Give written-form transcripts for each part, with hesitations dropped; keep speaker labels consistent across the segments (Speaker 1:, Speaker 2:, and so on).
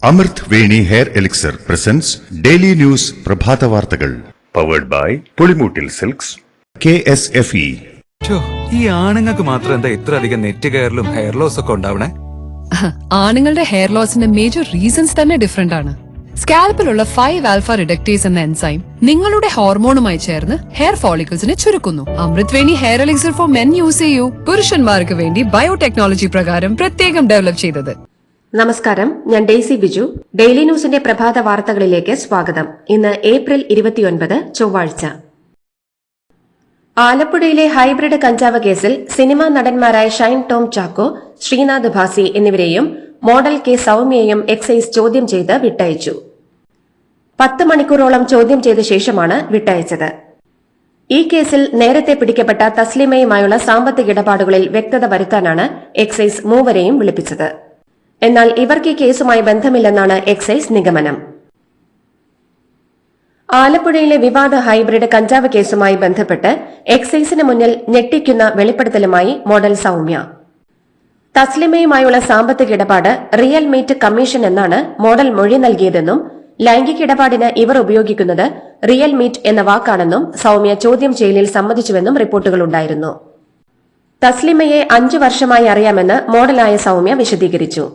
Speaker 1: അമൃത് Veni hair elixir presents daily news പ്രഭാത വാർത്തകൾ powered by Pulimoottil silks KSFE.
Speaker 2: ഈ ആണുങ്ങൾക്ക് മാത്രം എന്താ ഇത്ര അധികം നെറ്റ് കെയറിലും ഹെയർ ലോസ് ഒക്കെ ഉണ്ടാവണേ?
Speaker 3: ആണുങ്ങളുടെ ഹെയർ ലോസിന്റെ മേജർ റീസൺസ് തന്നെ ഡിഫറെന്റ് ആണ്. സ്കാൽപ്പിലുള്ള 5 ആൽഫ റിഡക്ടേസ് എന്ന എൻസൈം നിങ്ങളുടെ ഹോർമോണുമായി ചേർന്ന് ഹെയർ ഫോളിക്കിൾസിനെ ചുരുക്കുന്നു. Amrit Veni hair elixir for men use ചെയ്യൂ. പുരുഷന്മാർക്ക് വേണ്ടി ബയോടെക്നോളജി പ്രകാരം പ്രത്യേകം ഡെവലപ്പ് ചെയ്തത്.
Speaker 4: നമസ്കാരം, ഞാൻ ഡെയ്സി ബിജു. ഡെയിലി ന്യൂസിന്റെ പ്രഭാത വാർത്തകളിലേക്ക് സ്വാഗതം. ഇന്ന് ഏപ്രിൽ 29 ചൊവ്വാഴ്ച. ആലപ്പുഴയിലെ ഹൈബ്രിഡ് കഞ്ചാവ് കേസിൽ സിനിമാ നടന്മാരായ ഷൈൻ ടോം ചാക്കോ, ശ്രീനാഥ് ഭാസി എന്നിവരെയും മോഡൽ കെ സൌമ്യയെയും എക്സൈസ് ചോദ്യം ചെയ്ത് വിട്ടയച്ചു. 10 മണിക്കൂറോളം ചോദ്യം ചെയ്ത ശേഷമാണ് വിട്ടയച്ചത്. ഈ കേസിൽ നേരത്തെ പിടിക്കപ്പെട്ട തസ്ലിമയുമായുള്ള സാമ്പത്തിക ഇടപാടുകളിൽ വ്യക്തത വരുത്താനാണ് എക്സൈസ് മൂവരെയും വിളിപ്പിച്ചത്. എന്നാൽ ഇവർക്ക് ഈ കേസുമായി ബന്ധമില്ലെന്നാണ് എക്സൈസ് നിഗമനം. ആലപ്പുഴയിലെ വിവാദ ഹൈബ്രിഡ് കഞ്ചാവ് കേസുമായി ബന്ധപ്പെട്ട് എക്സൈസിന് മുന്നിൽ ഞെട്ടിക്കുന്ന വെളിപ്പെടുത്തലുമായി മോഡൽ സൌമ്യ. തസ്ലിമയുമായുള്ള സാമ്പത്തിക ഇടപാട് റിയൽ മീറ്റ് കമ്മീഷൻ എന്നാണ് മോഡൽ മൊഴി നൽകിയതെന്നും ലൈംഗിക ഇടപാടിന് ഇവർ ഉപയോഗിക്കുന്നത് റിയൽ മീറ്റ് എന്ന വാക്കാണെന്നും സൌമ്യ ചോദ്യം ചെയ്യലിൽ സമ്മതിച്ചുവെന്നും റിപ്പോർട്ടുകളുണ്ടായിരുന്നു. തസ്ലിമയെ 5 വർഷമായി അറിയാമെന്ന് മോഡലായ സൌമ്യ വിശദീകരിച്ചു.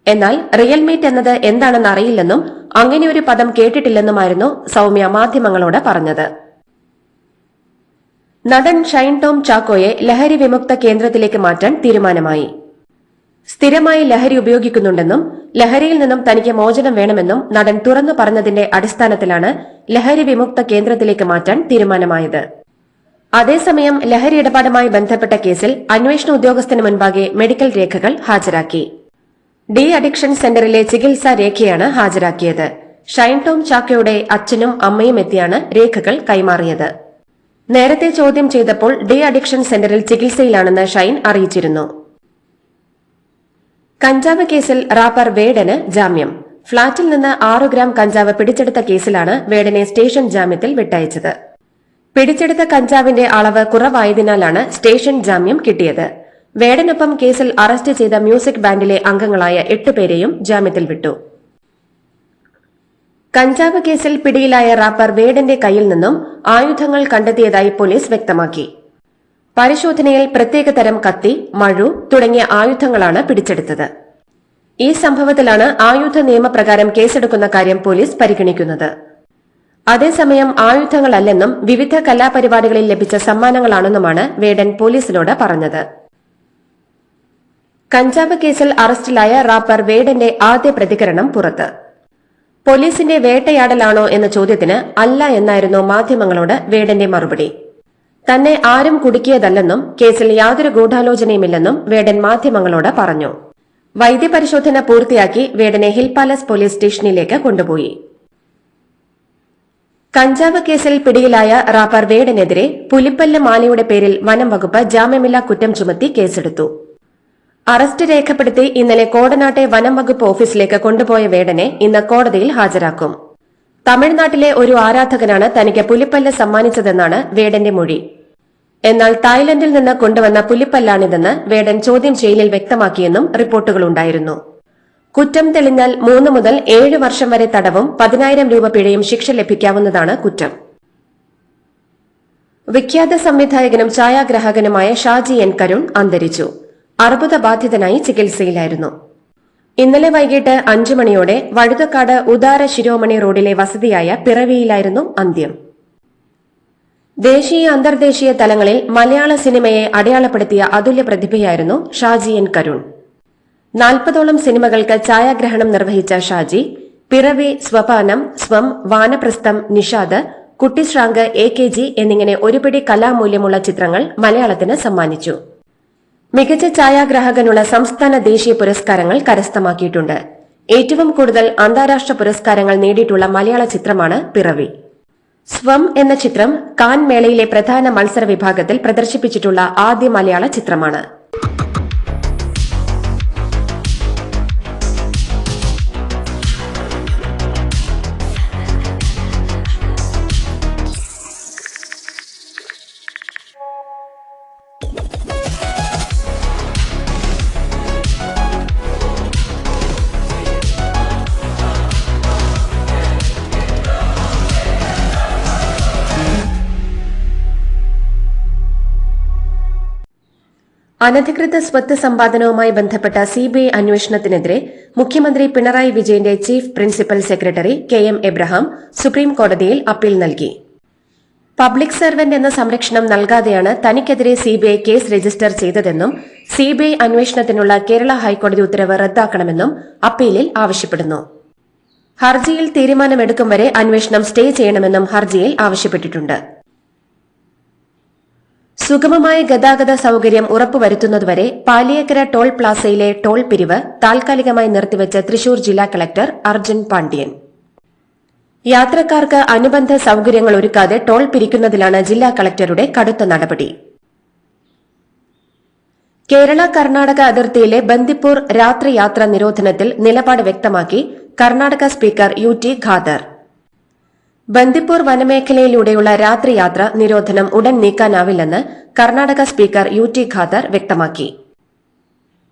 Speaker 4: എന്നാൽ റിയൽ മീറ്റ് എന്നത് എന്താണെന്ന് അറിയില്ലെന്നും അങ്ങനെയൊരു പദം കേട്ടിട്ടില്ലെന്നുമായിരുന്നു സൌമ്യ മാധ്യമങ്ങളോട് പറഞ്ഞത്. നടൻ ഷൈൻ ടോം ചാക്കോയെ ലഹരി വിമുക്ത കേന്ദ്രത്തിലേക്ക് മാറ്റാൻ തീരുമാനമായി. സ്ഥിരമായി ലഹരി ഉപയോഗിക്കുന്നുണ്ടെന്നും ലഹരിയിൽ നിന്നും തനിക്ക് മോചനം വേണമെന്നും നടൻ തുറന്നു പറഞ്ഞതിന്റെ അടിസ്ഥാനത്തിലാണ് ലഹരി വിമുക്ത കേന്ദ്രത്തിലേക്ക് മാറ്റാൻ തീരുമാനമായത്. അതേസമയം ലഹരി ഇടപാടുമായി ബന്ധപ്പെട്ട കേസിൽ അന്വേഷണ ഉദ്യോഗസ്ഥന് മുൻപാകെ മെഡിക്കൽ രേഖകൾ ഹാജരാക്കി. ഡി അഡിക്ഷൻ സെന്ററിലെ ചികിത്സാ രേഖയാണ് ഹാജരാക്കിയത്. ഷൈൻ ടോം ചാക്കോയുടെ അച്ഛനും അമ്മയും എത്തിയാണ് രേഖകൾ കൈമാറിയത്. നേരത്തെ ചോദ്യം ചെയ്തപ്പോൾ ഡി അഡിക്ഷൻ സെന്ററിൽ ചികിത്സയിലാണെന്ന് ഷൈൻ അറിയിച്ചിരുന്നു. കഞ്ചാവ് കേസിൽ റാപ്പർ വേടന് ജാമ്യം. ഫ്ളാറ്റിൽ നിന്ന് 6 ഗ്രാം കഞ്ചാവ് പിടിച്ചെടുത്ത കേസിലാണ് വേടനെ സ്റ്റേഷൻ ജാമ്യത്തിൽ വിട്ടയച്ചത്. പിടിച്ചെടുത്ത കഞ്ചാവിന്റെ അളവ് കുറവായതിനാലാണ് സ്റ്റേഷൻ ജാമ്യം കിട്ടിയത്. വേടനൊപ്പം കേസിൽ അറസ്റ്റ് ചെയ്ത മ്യൂസിക് ബാൻഡിലെ അംഗങ്ങളായ 8 പേരെയും ജാമ്യത്തിൽ വിട്ടു. കഞ്ചാവ് കേസിൽ പിടിയിലായ റാപ്പർ വേടന്റെ കയ്യിൽ നിന്നും ആയുധങ്ങൾ കണ്ടെത്തിയതായി പോലീസ് വ്യക്തമാക്കി. പരിശോധനയിൽ പ്രത്യേകതരം കത്തി, മഴു തുടങ്ങിയ ആയുധങ്ങളാണ് പിടിച്ചെടുത്തത്. ഈ സംഭവത്തിലാണ് ആയുധ നിയമപ്രകാരം കേസെടുക്കുന്ന കാര്യം പോലീസ് പരിഗണിക്കുന്നത്. അതേസമയം ആയുധങ്ങളല്ലെന്നും വിവിധ കലാപരിപാടികളിൽ ലഭിച്ച സമ്മാനങ്ങളാണെന്നുമാണ് വേടൻ പോലീസിനോട് പറഞ്ഞത്. കഞ്ചാവ് കേസിൽ അറസ്റ്റിലായ റാപ്പർ വേടന്റെ ആദ്യ പ്രതികരണം പുറത്ത്. പോലീസിന്റെ വേട്ടയാടലാണോ എന്ന ചോദ്യത്തിന് അല്ല എന്നായിരുന്നു മാധ്യമങ്ങളോട് വേടന്റെ മറുപടി. തന്നെ ആരും കുടുക്കിയതല്ലെന്നും കേസിൽ യാതൊരു ഗൂഢാലോചനയുമില്ലെന്നും വേടൻ മാധ്യമങ്ങളോട് പറഞ്ഞു. വൈദ്യപരിശോധന പൂർത്തിയാക്കി വേടനെ ഹിൽ പാലസ് പോലീസ് സ്റ്റേഷനിലേക്ക് കൊണ്ടുപോയി. കഞ്ചാവ് കേസിൽ പിടിയിലായ റാപ്പർ വേടനെതിരെ പുലിപ്പല്ല് മാലയുടെ പേരിൽ വനം വകുപ്പ് ജാമ്യമില്ലാ കുറ്റം ചുമത്തി കേസെടുത്തു. അറസ്റ്റ് രേഖപ്പെടുത്തി ഇന്നലെ കോടനാട്ടെ വനം വകുപ്പ് ഓഫീസിലേക്ക് കൊണ്ടുപോയ വേടനെ ഇന്ന് കോടതിയിൽ ഹാജരാക്കും. തമിഴ്നാട്ടിലെ ഒരു ആരാധകനാണ് തനിക്ക് പുലിപ്പല്ല് സമ്മാനിച്ചതെന്നാണ് വേടന്റെ മൊഴി. എന്നാൽ തായ്ലൻഡിൽ നിന്ന് കൊണ്ടുവന്ന പുലിപ്പല്ലാണിതെന്ന് വേടൻ ചോദ്യം ചെയ്യലിൽ വ്യക്തമാക്കിയെന്നും റിപ്പോർട്ടുകളുണ്ടായിരുന്നു. കുറ്റം തെളിഞ്ഞാൽ 3 മുതൽ 7 വർഷം വരെ തടവും 10,000 രൂപ പിഴയും ശിക്ഷ ലഭിക്കാവുന്നതാണ് കുറ്റം. വിഖ്യാത സംവിധായകനും ഛായാഗ്രാഹകനുമായ ഷാജി എൻ കരുൺ അന്തരിച്ചു. അർബുദബാധിതനായി ചികിത്സയിലായിരുന്നു. ഇന്നലെ വൈകിട്ട് 5 മണിയോടെ വഴുതക്കാട് ഉദാര ശിരോമണി റോഡിലെ വസതിയായ പിറവിയിലായിരുന്നു അന്ത്യം. ദേശീയ അന്തർദേശീയ തലങ്ങളിൽ മലയാള സിനിമയെ അടയാളപ്പെടുത്തിയ അതുല്യ പ്രതിഭയായിരുന്നു ഷാജി എൻ കരുൺ. 40ഓളം സിനിമകൾക്ക് ഛായാഗ്രഹണം നിർവഹിച്ച ഷാജി പിറവി, സ്വപാനം, സ്വം, വാനപ്രസ്ഥം, നിഷാദ്, കുട്ടിശ്രാങ്ക്, AKG എന്നിങ്ങനെ ഒരുപിടി കലാമൂല്യമുള്ള ചിത്രങ്ങൾ മലയാളത്തിന് സമ്മാനിച്ചു. മികച്ച ഛായാഗ്രാഹകനുള്ള സംസ്ഥാന ദേശീയ പുരസ്കാരങ്ങൾ കരസ്ഥമാക്കിയിട്ടുണ്ട്. ഏറ്റവും കൂടുതൽ അന്താരാഷ്ട്ര പുരസ്കാരങ്ങൾ നേടിയിട്ടുള്ള മലയാള ചിത്രമാണ് പിറവി. സ്വം എന്ന ചിത്രം കാൻ മേളയിലെ പ്രധാന മത്സര വിഭാഗത്തിൽ പ്രദർശിപ്പിച്ചിട്ടുള്ള ആദ്യ മലയാള ചിത്രമാണ്. അനധികൃത സ്വത്ത് സമ്പാദനവുമായി ബന്ധപ്പെട്ട സിബിഐ അന്വേഷണത്തിനെതിരെ മുഖ്യമന്ത്രി പിണറായി വിജയന്റെ chief principal secretary K M. Abraham supreme കോടതിയിൽ അപ്പീൽ നൽകി. പബ്ലിക് സർവന്റ് എന്ന സംരക്ഷണം നൽകാതെയാണ് തനിക്കെതിരെ സിബിഐ കേസ് രജിസ്റ്റർ ചെയ്തതെന്നും സിബിഐ അന്വേഷണത്തിനുള്ള കേരള ഹൈക്കോടതി ഉത്തരവ് റദ്ദാക്കണമെന്നും അപ്പീലിൽ ആവശ്യപ്പെടുന്നു. ഹർജിയിൽ തീരുമാനമെടുക്കും വരെ അന്വേഷണം സ്റ്റേ ചെയ്യണമെന്നും ഹർജിയിൽ ആവശ്യപ്പെട്ടിട്ടുണ്ട്. സുഗമമായ ഗതാഗത സൌകര്യം ഉറപ്പുവരുത്തുന്നതുവരെ പാലിയേക്കര ടോൾ പ്ലാസയിലെ ടോൾ പിരിവ് താൽക്കാലികമായി നിർത്തിവച്ച് തൃശൂർ ജില്ലാ കളക്ടർ അർജുൻ പാണ്ഡ്യൻ. യാത്രക്കാർക്ക് അനുബന്ധ സൌകര്യങ്ങൾ ഒരുക്കാതെ ടോൾ പിരിക്കുന്നതിലാണ് ജില്ലാ കളക്ടറുടെ കടുത്ത നടപടി. കേരള കർണാടക അതിർത്തിയിലെ ബന്ദിപ്പൂർ രാത്രി യാത്രാ നിരോധനത്തിൽ നിലപാട് വ്യക്തമാക്കി കർണാടക സ്പീക്കർ യു.ടി. ഖാദർ. ബന്ദിപ്പൂർ വനമേഖലയിലൂടെയുള്ള രാത്രിയാത്ര നിരോധനം ഉടൻ നീക്കാനാവില്ലെന്ന് കർണാടക സ്പീക്കർ യു.ടി. ഖാദർ വ്യക്തമാക്കി.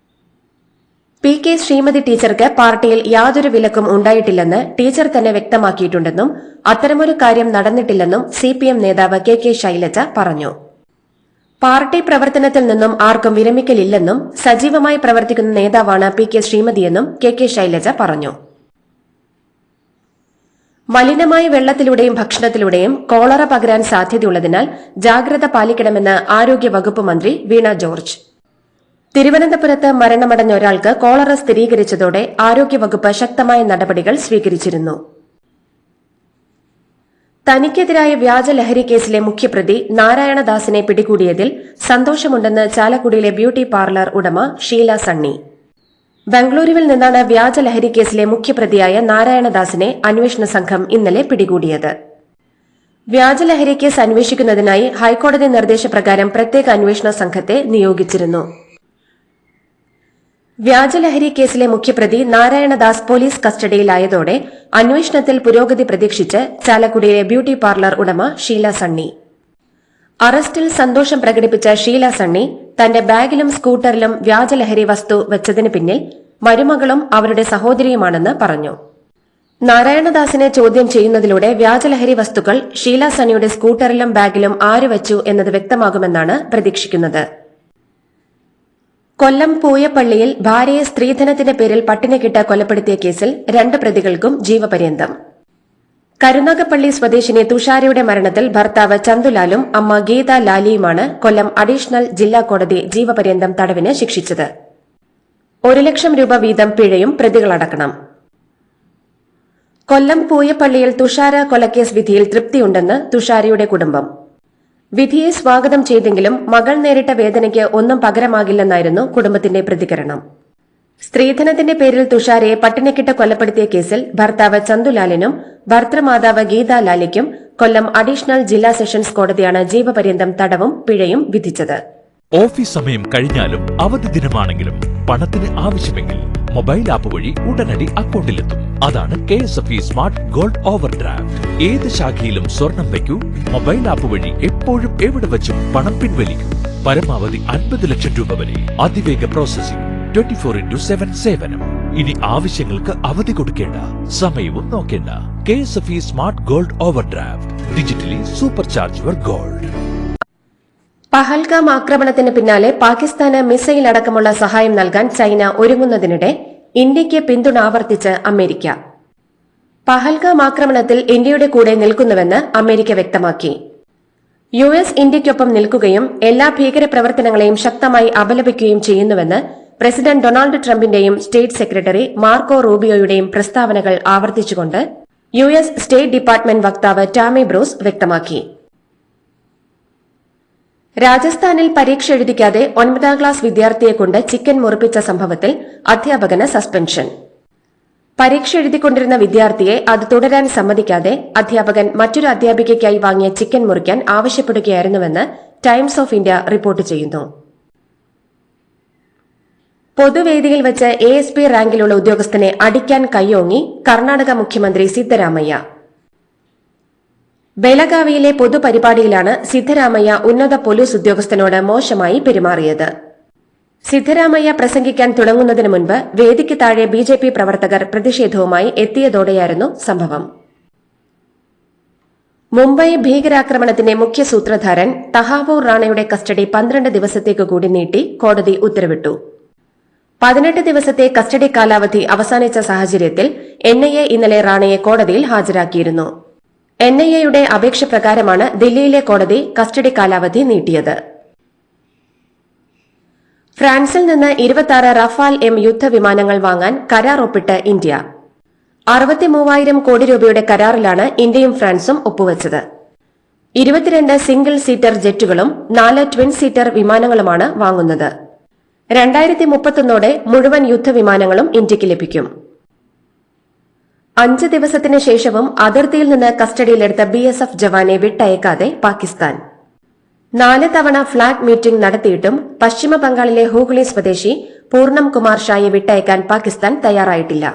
Speaker 4: പി.കെ. ശ്രീമതി ടീച്ചർക്ക് പാർട്ടിയിൽ യാതൊരു വിലക്കും ഉണ്ടായിട്ടില്ലെന്ന് ടീച്ചർ തന്നെ വ്യക്തമാക്കിയിട്ടുണ്ടെന്നും അത്തരമൊരു കാര്യം നടന്നിട്ടില്ലെന്നും സിപിഎം നേതാവ് കെ.കെ. ശൈലജ പറഞ്ഞു. പാർട്ടി പ്രവർത്തനത്തിൽ നിന്നും ആർക്കും വിരമിക്കലില്ലെന്നും സജീവമായി പ്രവർത്തിക്കുന്ന നേതാവാണ് പി.കെ. ശ്രീമതിയെന്നും കെ.കെ. ശൈലജ പറഞ്ഞു. മലിനമായ വെള്ളത്തിലൂടെയും ഭക്ഷണത്തിലൂടെയും കോളറ പകരാൻ സാധ്യതയുള്ളതിനാൽ ജാഗ്രത പാലിക്കണമെന്ന് ആരോഗ്യവകുപ്പ് മന്ത്രി വീണ ജോർജ്. തിരുവനന്തപുരത്ത് മരണമടഞ്ഞ ഒരാൾക്ക് കോളറ സ്ഥിരീകരിച്ചതോടെ ആരോഗ്യവകുപ്പ് ശക്തമായ നടപടികൾ സ്വീകരിച്ചിരുന്നു. തനിക്കെതിരായ വ്യാജ ലഹരി കേസിലെ മുഖ്യപ്രതി നാരായണദാസിനെ പിടികൂടിയതിൽ സന്തോഷമുണ്ടെന്ന് ചാലക്കുടിയിലെ ബ്യൂട്ടി പാർലർ ഉടമ ഷീല സണ്ണി. ബംഗളൂരുവിൽ നിന്നാണ് വ്യാജ ലഹരി കേസിലെ മുഖ്യപ്രതിയായ നാരായണദാസിനെ അന്വേഷണ സംഘം ഇന്നലെ പിടികൂടിയത്. വ്യാജ ലഹരി കേസ് അന്വേഷിക്കുന്നതിനായി ഹൈക്കോടതി നിർദ്ദേശപ്രകാരം പ്രത്യേക അന്വേഷണ സംഘത്തെ നിയോഗിച്ചിരുന്നു. വ്യാജലഹരി കേസിലെ മുഖ്യപ്രതി നാരായണദാസ് പോലീസ് കസ്റ്റഡിയിലായതോടെ അന്വേഷണത്തിൽ പുരോഗതി പ്രതീക്ഷിച്ച് ചാലക്കുടിയിലെ ബ്യൂട്ടി പാർലർ ഉടമ ഷീല സണ്ണി. അറസ്റ്റിൽ സന്തോഷം പ്രകടിപ്പിച്ച ഷീല സണ്ണി തന്റെ ബാഗിലും സ്കൂട്ടറിലും വ്യാജലഹരി വസ്തു വെച്ചതിന് പിന്നിൽ മരുമകളും അവരുടെ സഹോദരിയുമാണെന്ന് പറഞ്ഞു. നാരായണദാസിനെ ചോദ്യം ചെയ്യുന്നതിലൂടെ വ്യാജലഹരി വസ്തുക്കൾ ഷീല സണ്ണിയുടെ സ്കൂട്ടറിലും ബാഗിലും ആര് വച്ചു എന്നത് വ്യക്തമാകുമെന്നാണ് പ്രതീക്ഷിക്കുന്നത്. കൊല്ലം പൂയപ്പള്ളിയിൽ ഭാര്യയെ സ്ത്രീധനത്തിന്റെ പേരിൽ പട്ടിണിക്കിട്ട് കൊലപ്പെടുത്തിയ കേസിൽ 2 പ്രതികൾക്കും ജീവപര്യന്തം. കരുനാഗപ്പള്ളി സ്വദേശിനി തുഷാരയുടെ മരണത്തിൽ ഭർത്താവ് ചന്തുലാലും അമ്മ ഗീത ലാലിയുമാണ് കൊല്ലം അഡീഷണൽ ജില്ലാ കോടതി ജീവപര്യന്തം തടവിന് ശിക്ഷിച്ചത്. 1 ലക്ഷം രൂപ വീതം പിഴയും പ്രതികളടക്കണം. കൊല്ലം പൂയപ്പള്ളിയിൽ തുഷാര കൊലക്കേസ് വിധിയിൽ തൃപ്തിയുണ്ടെന്ന് തുഷാരയുടെ കുടുംബം. വിധിയെ സ്വാഗതം ചെയ്തെങ്കിലും മകൾ നേരിട്ട വേദനയ്ക്ക് ഒന്നും പകരമാകില്ലെന്നായിരുന്നു കുടുംബത്തിന്റെ പ്രതികരണം. സ്ത്രീധനത്തിന്റെ പേരിൽ തുഷാരയെ പട്ടിണിക്കിട്ട് കൊലപ്പെടുത്തിയ കേസിൽ ഭർത്താവ് ചന്തുലാലിനും ഭർത്തൃമാതാവ് ഗീത ലാലിക്കും കൊല്ലം അഡീഷണൽ ജില്ലാ സെഷൻസ് കോടതിയാണ് ജീവപര്യന്തം തടവും പിഴയും വിധിച്ചത്.
Speaker 5: ഓഫീസ് സമയം കഴിഞ്ഞാലും അവധി ദിനമാണെങ്കിലും പണത്തിന് ആവശ്യമെങ്കിൽ മൊബൈൽ ആപ്പ് വഴി ഉടനടി അക്കൗണ്ടിലെത്തും. അതാണ് KSFE smart gold over draft. ഏത് ശാഖയിലും സ്വർണം വയ്ക്കൂ. മൊബൈൽ ആപ്പ് വഴി എപ്പോഴും എവിടെ വെച്ചും പണം പിൻവലിക്കൂ. പരമാവധി 50 ലക്ഷം രൂപ വരെ. അതിവേഗ പ്രോസസിംഗ്, 24/7 സേവനം. ഇനി ആവശ്യങ്ങൾക്ക് അവധി കൊടുക്കേണ്ട, സമയവും നോക്കേണ്ട. KSFE smart gold over draft. Digitally super charge your gold.
Speaker 4: Pahalgam ആക്രമണത്തിന് പിന്നാലെ പാകിസ്ഥാന് മിസൈൽ അടക്കമുള്ള സഹായം നൽകാൻ ചൈന ഒരുങ്ങുന്നതിനിടെ ഇന്ത്യയ്ക്ക് പിന്തുണ ആവർത്തിച്ച് അമേരിക്ക. പഹൽഗാം ആക്രമണത്തിൽ ഇന്ത്യയുടെ കൂടെ നിൽക്കുന്നുവെന്ന് അമേരിക്ക വ്യക്തമാക്കി. US ഇന്ത്യയ്ക്കൊപ്പം നിൽക്കുകയും എല്ലാ ഭീകരപ്രവർത്തനങ്ങളെയും ശക്തമായി അപലപിക്കുകയും ചെയ്യുന്നുവെന്ന് പ്രസിഡന്റ് ഡൊണാൾഡ് ട്രംപിന്റെയും സ്റ്റേറ്റ് സെക്രട്ടറി മാർക്കോ റൂബിയോയുടെയും പ്രസ്താവനകൾ ആവർത്തിച്ചുകൊണ്ട് US സ്റ്റേറ്റ് ഡിപ്പാർട്ട്മെന്റ് വക്താവ് ടാമി ബ്രൂസ് വ്യക്തമാക്കി. രാജസ്ഥാനിൽ പരീക്ഷ എഴുതിക്കാതെ 9ാം ക്ലാസ് വിദ്യാർത്ഥിയെക്കൊണ്ട് ചിക്കൻ മുറിപ്പിച്ച സംഭവത്തിൽ അധ്യാപകന് സസ്പെൻഷൻ. പരീക്ഷ എഴുതിക്കൊണ്ടിരുന്ന വിദ്യാർത്ഥിയെ അത് തുടരാൻ സമ്മതിക്കാതെ അധ്യാപകൻ മറ്റൊരു അധ്യാപികയ്ക്കായി വാങ്ങിയ ചിക്കൻ മുറിക്കാൻ ആവശ്യപ്പെടുകയായിരുന്നുവെന്ന് ടൈംസ് ഓഫ് ഇന്ത്യ റിപ്പോർട്ട് ചെയ്യുന്നു. പൊതുവേദിയിൽ വെച്ച് ASP റാങ്കിലുള്ള ഉദ്യോഗസ്ഥനെ അടിക്കാൻ കൈയോങ്ങി കർണാടക മുഖ്യമന്ത്രി സിദ്ധരാമയ്യ. ബെലഗാവിയിലെ പൊതുപരിപാടിയിലാണ് സിദ്ധരാമയ്യ ഉന്നത പോലീസ് ഉദ്യോഗസ്ഥനോട് മോശമായി പെരുമാറിയത്. സിദ്ധരാമയ്യ പ്രസംഗിക്കാൻ തുടങ്ങുന്നതിന് മുൻപ് വേദിക്ക് താഴെ BJP പ്രവർത്തകർ പ്രതിഷേധവുമായി എത്തിയതോടെയായിരുന്നു സംഭവം. മുംബൈ ഭീകരാക്രമണത്തിന്റെ മുഖ്യ സൂത്രധാരൻ തഹാവൂർ റാണയുടെ കസ്റ്റഡി 12 ദിവസത്തേക്ക് കൂടി നീട്ടി കോടതി ഉത്തരവിട്ടു. 18 ദിവസത്തെ കസ്റ്റഡി കാലാവധി അവസാനിച്ച സാഹചര്യത്തിൽ NIA ഇന്നലെ റാണയെ കോടതിയിൽ ഹാജരാക്കിയിരുന്നു. NIAയുടെ അപേക്ഷ പ്രകാരമാണ് ദില്ലിയിലെ കോടതി കസ്റ്റഡി കാലാവധി നീട്ടിയത്. ഫ്രാൻസിൽ നിന്ന് 26 റഫാൽ M യുദ്ധവിമാനങ്ങൾ വാങ്ങാൻ കരാർ ഒപ്പിട്ട് ഇന്ത്യ. 63,000 കോടി രൂപയുടെ കരാറിലാണ് ഇന്ത്യയും ഫ്രാൻസും ഒപ്പുവച്ചത്. 22 സിംഗിൾ സീറ്റർ ജെറ്റുകളും 4 ട്വിൻ സീറ്റർ വിമാനങ്ങളുമാണ് വാങ്ങുന്നത്. 2031 മുഴുവൻ യുദ്ധവിമാനങ്ങളും ഇന്ത്യയ്ക്ക് ലഭിക്കും. 5 ദിവസത്തിന് ശേഷവും അതിർത്തിയിൽ നിന്ന് കസ്റ്റഡിയിലെടുത്ത BSF ജവാനെ വിട്ടയക്കാതെ പാകിസ്ഥാൻ. 4 തവണ ഫ്ളാഗ് മീറ്റിംഗ് നടത്തിയിട്ടും പശ്ചിമ ബംഗാളിലെ ഹൂഗ്ലി സ്വദേശി പൂർണം കുമാർ ഷായെ വിട്ടയക്കാൻ പാകിസ്ഥാൻ തയ്യാറായിട്ടില്ല.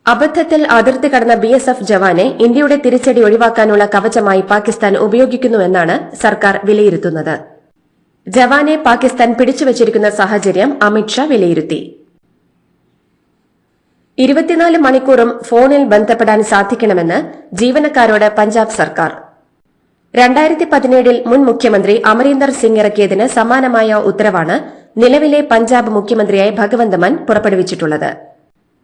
Speaker 4: അബദ്ധത്തിൽ അതിർത്തി കടന്ന BSF ജവാനെ ഇന്ത്യയുടെ തിരിച്ചടി ഒഴിവാക്കാനുള്ള കവചമായി പാകിസ്ഥാൻ ഉപയോഗിക്കുന്നുവെന്നാണ് സർക്കാർ വിലയിരുത്തുന്നത്. ജവാനെ പാകിസ്ഥാൻ പിടിച്ചുവച്ചിരിക്കുന്ന സാഹചര്യം അമിത്ഷാ വിലയിരുത്തി. 24 മണിക്കൂറും ഫോണിൽ ബന്ധപ്പെടാൻ സാധിക്കണമെന്ന് ജീവനക്കാരോട് പഞ്ചാബ് സർക്കാർ. 2017 മുൻ മുഖ്യമന്ത്രി അമരീന്ദർ സിംഗ് ഇറക്കിയതിന് സമാനമായ ഉത്തരവാണ് നിലവിലെ പഞ്ചാബ് മുഖ്യമന്ത്രിയായ ഭഗവന്ത് മാൻ പുറപ്പെടുവിച്ചിട്ടുള്ളത്.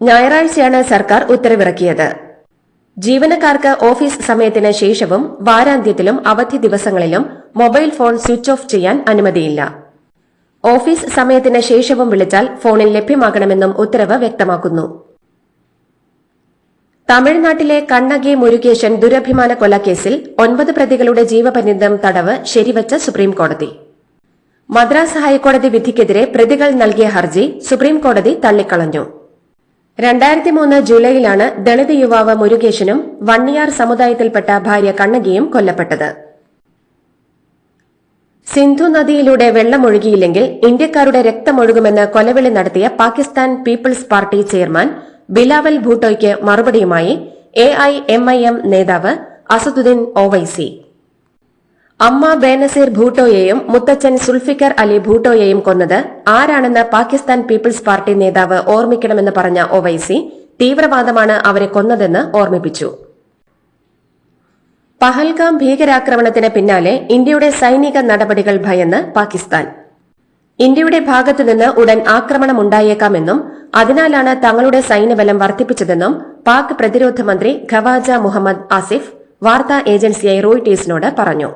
Speaker 4: ഞായറാഴ്ചയാണ് സർക്കാർ ഉത്തരവിറക്കിയത്. ജീവനക്കാർക്ക് ഓഫീസ് സമയത്തിന് ശേഷവും വാരാന്ത്യത്തിലും അവധി ദിവസങ്ങളിലും മൊബൈൽ ഫോൺ സ്വിച്ച് ഓഫ് ചെയ്യാൻ അനുമതിയില്ല. ഓഫീസ് സമയത്തിന് ശേഷവും വിളിച്ചാൽ ഫോണിൽ ലഭ്യമാകണമെന്നും ഉത്തരവ് വ്യക്തമാക്കുന്നു. തമിഴ്നാട്ടിലെ കണ്ണകി മുരുകേശൻ ദുരഭിമാന കൊലക്കേസിൽ 9 പ്രതികളുടെ ജീവപര്യന്തം തടവ് ശരിവച്ച സുപ്രീംകോടതി. മദ്രാസ് ഹൈക്കോടതി വിധിക്കെതിരെ പ്രതികൾ നൽകിയ ഹർജി സുപ്രീംകോടതി തള്ളിക്കളഞ്ഞു. 2003 ജൂലൈയിലാണ് ദളിത് യുവാവ് മുരുകേശനും വണ്ണിയാർ സമുദായത്തിൽപ്പെട്ട ഭാര്യ കണ്ണകിയും കൊല്ലപ്പെട്ടത്. സിന്ധു നദിയിലൂടെ വെള്ളമൊഴുകിയില്ലെങ്കിൽ ഇന്ത്യക്കാരുടെ രക്തമൊഴുകുമെന്ന് കൊലവിളി നടത്തിയ Pakistan people's party chairman Bilawal ഭൂട്ടോയ്ക്ക് മറുപടിയുമായി AIMIM നേതാവ് അസദുദ്ദീൻ ഒവൈസി. അമ്മ ബേനസീർ ഭൂട്ടോയെയും മുത്തച്ഛൻ സുൽഫിക്കർ അലി ഭൂട്ടോയെയും കൊന്നത് ആരാണെന്ന് പാകിസ്ഥാൻ പീപ്പിൾസ് പാർട്ടി നേതാവ് ഓർമ്മിക്കണമെന്ന് പറഞ്ഞ ഒവൈസി തീവ്രവാദമാണ് അവരെ കൊന്നതെന്ന് ഓർമ്മിപ്പിച്ചു. പഹൽഗാം ഭീകരാക്രമണത്തിന് പിന്നാലെ ഇന്ത്യയുടെ സൈനിക നടപടികൾ ഭയന്ന് പാകിസ്ഥാൻ. ഇന്ത്യയുടെ ഭാഗത്തുനിന്ന് ഉടൻ ആക്രമണമുണ്ടായേക്കാമെന്നും അതിനാലാണ് തങ്ങളുടെ സൈന്യബലം വർദ്ധിപ്പിച്ചതെന്നും പാക് പ്രതിരോധ മന്ത്രി ഖവാജ മുഹമ്മദ് ആസിഫ് വാർത്താ ഏജൻസിയായ റോയിട്ടേഴ്സിനോട് പറഞ്ഞു.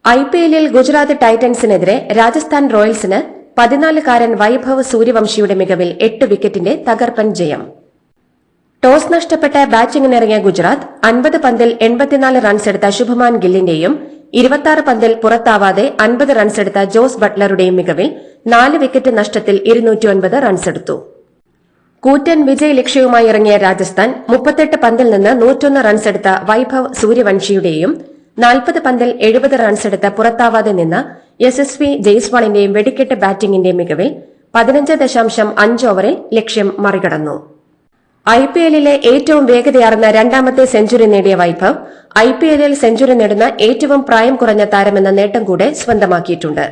Speaker 4: IPLൽ ഗുജറാത്ത് ടൈറ്റൻസിനെതിരെ രാജസ്ഥാൻ റോയൽസിന് 14-കാരൻ വൈഭവ് സൂര്യവംശിയുടെ മികവിൽ 8 വിക്കറ്റിന്റെ തകർപ്പൻ ജയം. ടോസ് നഷ്ടപ്പെട്ട് ബാറ്റിംഗിനിറങ്ങിയ ഗുജറാത്ത് 50 പന്തിൽ 84 റൺസെടുത്ത ശുഭ്മാൻ ഗില്ലിന്റെയും 26 പന്തിൽ പുറത്താവാതെ 50 റൺസെടുത്ത ജോസ് ബട്ട്ലറുടെയും മികവിൽ 4 വിക്കറ്റ് നഷ്ടത്തിൽ 209 റൺസെടുത്തു. കൂറ്റൻ വിജയ ലക്ഷ്യവുമായി ഇറങ്ങിയ രാജസ്ഥാൻ 38 പന്തിൽ നിന്ന് 101 റൺസെടുത്ത വൈഭവ് സൂര്യവംശിയുടെയും 40 പന്തിൽ 70 റൺസെടുത്ത പുറത്താവാതെ നിന്ന SSV ജയ്സ്വാളിന്റെയും വെടിക്കെട്ട് ബാറ്റിംഗിന്റെ മികവിൽ 15.5 ഓവറിൽ ലക്ഷ്യം മറികടന്നു. IPLലെ ഏറ്റവും വേഗതയാർന്ന രണ്ടാമത്തെ സെഞ്ചുറി നേടിയ വൈഭവ് IPLൽ സെഞ്ചുറി നേടുന്ന ഏറ്റവും പ്രായം കുറഞ്ഞ താരമെന്ന നേട്ടം കൂടെ സ്വന്തമാക്കിയിട്ടുണ്ട്.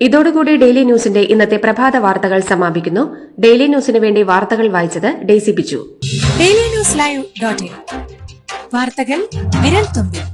Speaker 4: ഇതോടുകൂടി ഡെയിലി ന്യൂസിന്റെ ഇന്നത്തെ പ്രഭാത വാർത്തകൾ സമാപിക്കുന്നു. ഡെയിലി ന്യൂസിന് വേണ്ടി വാർത്തകൾ വായിച്ചത് ഡെയ്സി ബിജു.
Speaker 6: ഡെയിലി ന്യൂസ് ലൈവ്.in വാർത്തകൾ വിരൽ തുമ്പിൽ.